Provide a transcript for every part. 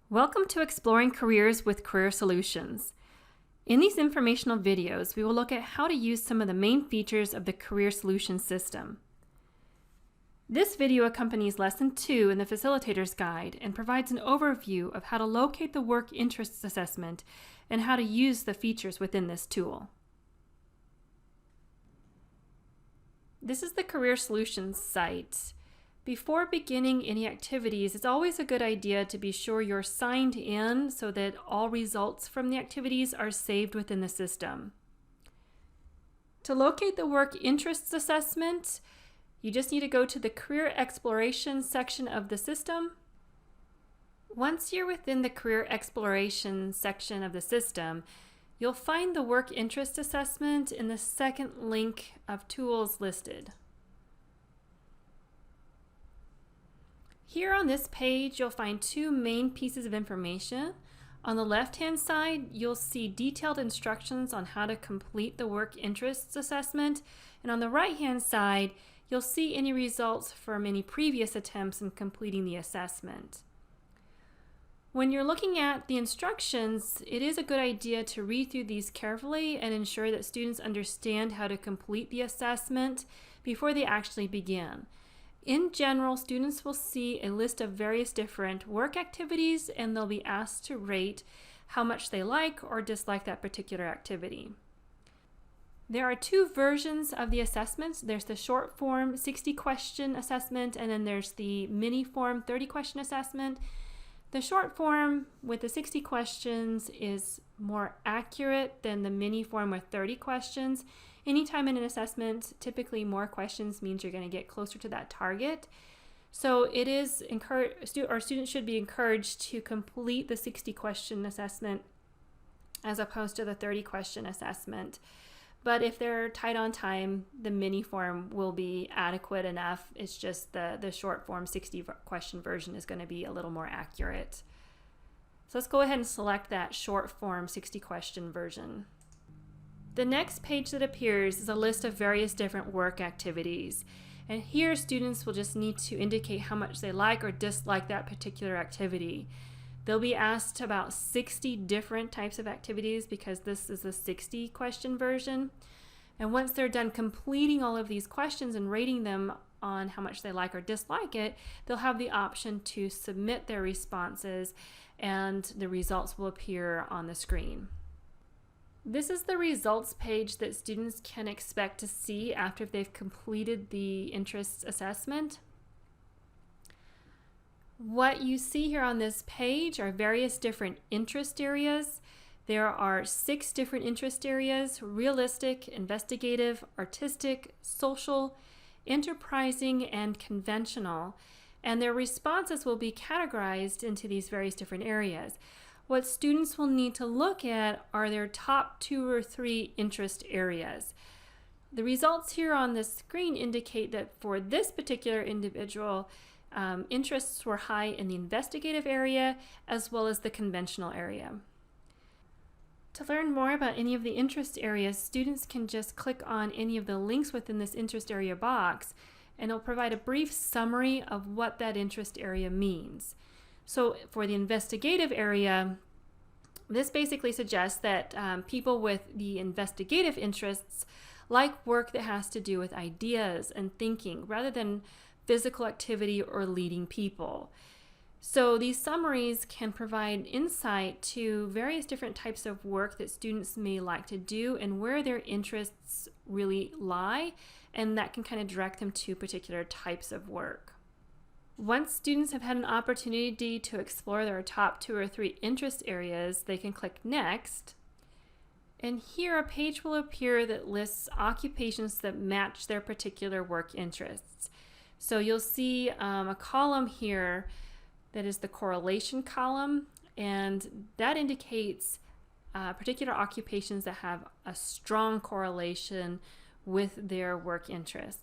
Welcome to Exploring Careers with Career Solutions. In these informational videos, we will look at how to use some of the main features of the Career Solutions system. This video accompanies Lesson 2 in the Facilitator's Guide and provides an overview of how to locate the work interests assessment and how to use the features within this tool. This is the Career Solutions site. Before beginning any activities, it's always a good idea to be sure you're signed in so that all results from the activities are saved within the system. To locate the work interests assessment, you just need to go to the Career Exploration section of the system. Once you're within the Career Exploration section of the system, you'll find the work interest assessment in the second link of tools listed. Here on this page, you'll find two main pieces of information. On the left-hand side, you'll see detailed instructions on how to complete the work interests assessment, and on the right-hand side, you'll see any results from any previous attempts in completing the assessment. When you're looking at the instructions, it is a good idea to read through these carefully and ensure that students understand how to complete the assessment before they actually begin. In general, students will see a list of various different work activities and they'll be asked to rate how much they like or dislike that particular activity. There are two versions of the assessments. There's the short form 60-question assessment, and then there's the mini form 30-question assessment. The short form with the 60 questions is more accurate than the mini form with 30 questions. Anytime in an assessment, typically more questions means you're going to get closer to that target. So it is students should be encouraged to complete the 60-question assessment as opposed to the 30-question assessment. But if they're tight on time, the mini form will be adequate enough. It's just the short form 60-question version is going to be a little more accurate. So let's go ahead and select that short form 60-question version. The next page that appears is a list of various different work activities. And here students will just need to indicate how much they like or dislike that particular activity. They'll be asked about 60 different types of activities because this is a 60-question version. And once they're done completing all of these questions and rating them on how much they like or dislike it, they'll have the option to submit their responses and the results will appear on the screen. This is the results page that students can expect to see after they've completed the interests assessment. What you see here on this page are various different interest areas. There are 6 different interest areas: realistic, investigative, artistic, social, enterprising, and conventional. And their responses will be categorized into these various different areas. What students will need to look at are their top 2 or 3 interest areas. The results here on the screen indicate that for this particular individual, interests were high in the investigative area as well as the conventional area. To learn more about any of the interest areas, students can just click on any of the links within this interest area box, and it'll provide a brief summary of what that interest area means. So for the investigative area, this basically suggests that people with the investigative interests like work that has to do with ideas and thinking rather than physical activity or leading people. So these summaries can provide insight to various different types of work that students may like to do and where their interests really lie, and that can kind of direct them to particular types of work. Once students have had an opportunity to explore their top 2 or 3 interest areas, they can click Next. And here a page will appear that lists occupations that match their particular work interests. So you'll see a column here that is the correlation column, and that indicates particular occupations that have a strong correlation with their work interests.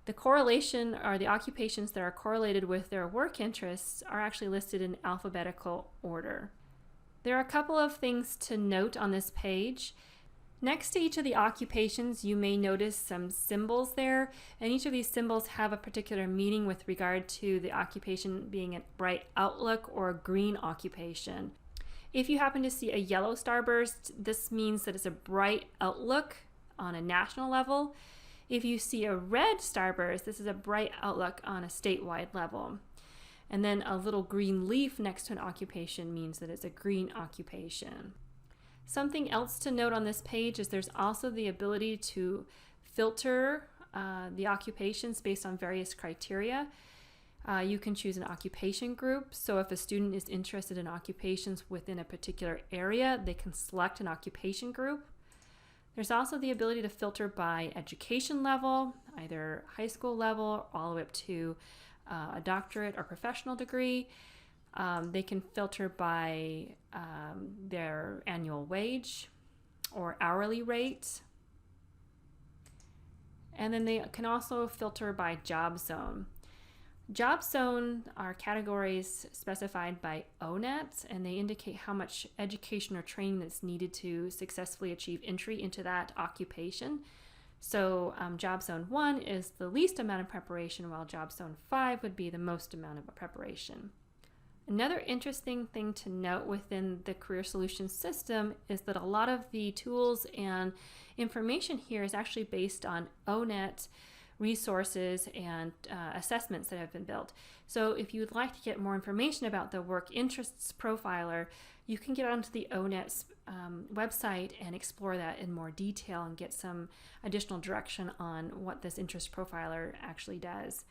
The correlation, or the occupations that are correlated with their work interests, are actually listed in alphabetical order. There are a couple of things to note on this page. Next to each of the occupations, you may notice some symbols there, and each of these symbols have a particular meaning with regard to the occupation being a bright outlook or a green occupation. If you happen to see a yellow starburst, this means that it's a bright outlook on a national level. If you see a red starburst, this is a bright outlook on a statewide level. And then a little green leaf next to an occupation means that it's a green occupation. Something else to note on this page is there's also the ability to filter the occupations based on various criteria. You can choose an occupation group. So if a student is interested in occupations within a particular area, they can select an occupation group. There's also the ability to filter by education level, either high school level all the way up to a doctorate or professional degree. They can filter by their annual wage or hourly rate. And then they can also filter by job zone. Job zone are categories specified by ONET, and they indicate how much education or training that's needed to successfully achieve entry into that occupation. So job zone 1 is the least amount of preparation, while job zone 5 would be the most amount of preparation. Another interesting thing to note within the Career Solutions system is that a lot of the tools and information here is actually based on ONET resources and assessments that have been built. So if you would like to get more information about the Work Interests Profiler, you can get onto the ONET's website and explore that in more detail and get some additional direction on what this interest profiler actually does.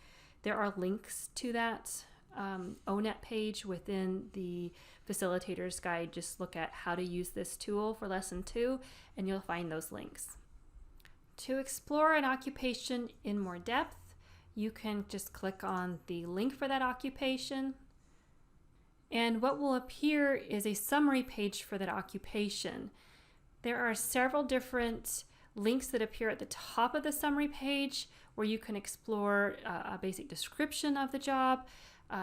There are links to that ONET page within the facilitator's guide. Just look at how to use this tool for lesson 2 and you'll find those links. To explore an occupation in more depth, you can just click on the link for that occupation, and what will appear is a summary page for that occupation. There are several different links that appear at the top of the summary page where you can explore a basic description of the job.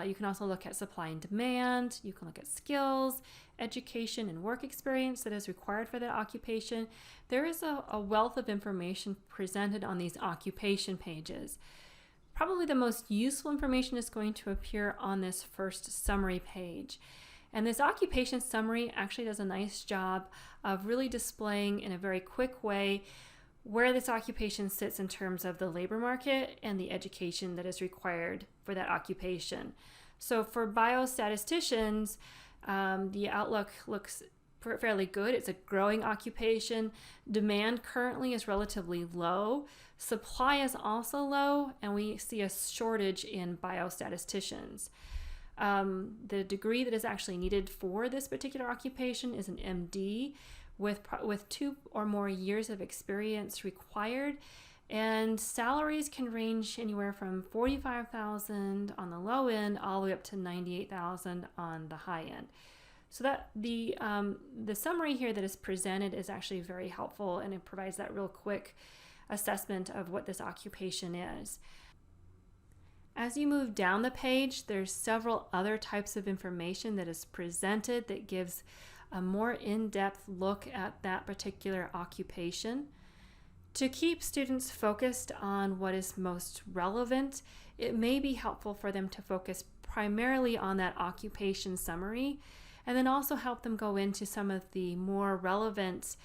You can also look at supply and demand. You can look at skills, education, and work experience that is required for that occupation. There is a wealth of information presented on these occupation pages. Probably the most useful information is going to appear on this first summary page. And this occupation summary actually does a nice job of really displaying in a very quick way where this occupation sits in terms of the labor market and the education that is required for that occupation. So for biostatisticians, the outlook looks fairly good. It's a growing occupation. Demand currently is relatively low. Supply is also low, and we see a shortage in biostatisticians. The degree that is actually needed for this particular occupation is an MD with 2 or more years of experience required, and salaries can range anywhere from $45,000 on the low end all the way up to $98,000 on the high end. So that the summary here that is presented is actually very helpful, and it provides that real quick assessment of what this occupation is. As you move down the page, there's several other types of information that is presented that gives a more in-depth look at that particular occupation. To keep students focused on what is most relevant, it may be helpful for them to focus primarily on that occupation summary, and then also help them go into some of the more relevant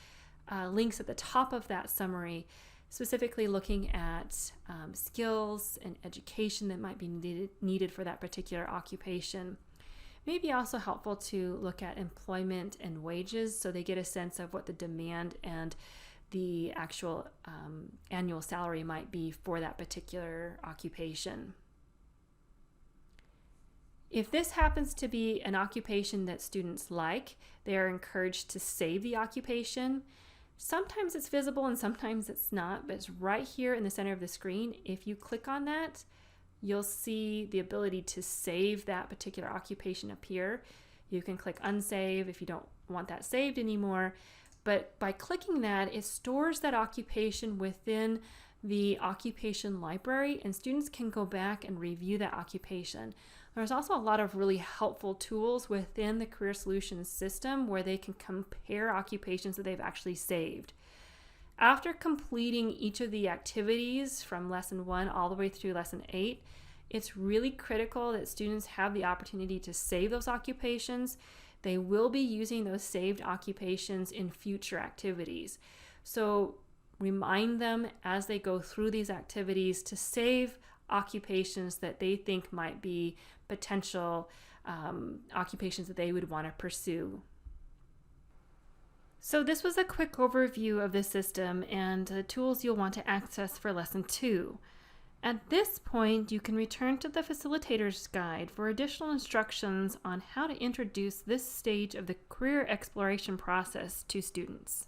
links at the top of that summary, specifically looking at skills and education that might be needed for that particular occupation. Maybe also helpful to look at employment and wages so they get a sense of what the demand and the actual annual salary might be for that particular occupation. If this happens to be an occupation that students like, they are encouraged to save the occupation. Sometimes it's visible and sometimes it's not, but it's right here in the center of the screen. If you click on that, you'll see the ability to save that particular occupation appear. You can click unsave if you don't want that saved anymore. But by clicking that, it stores that occupation within the occupation library, and students can go back and review that occupation. There's also a lot of really helpful tools within the Career Solutions system where they can compare occupations that they've actually saved. After completing each of the activities from lesson 1 all the way through lesson 8, it's really critical that students have the opportunity to save those occupations. They will be using those saved occupations in future activities. So remind them as they go through these activities to save occupations that they think might be potential occupations that they would want to pursue. So this was a quick overview of the system and the tools you'll want to access for lesson 2. At this point, you can return to the facilitator's guide for additional instructions on how to introduce this stage of the career exploration process to students.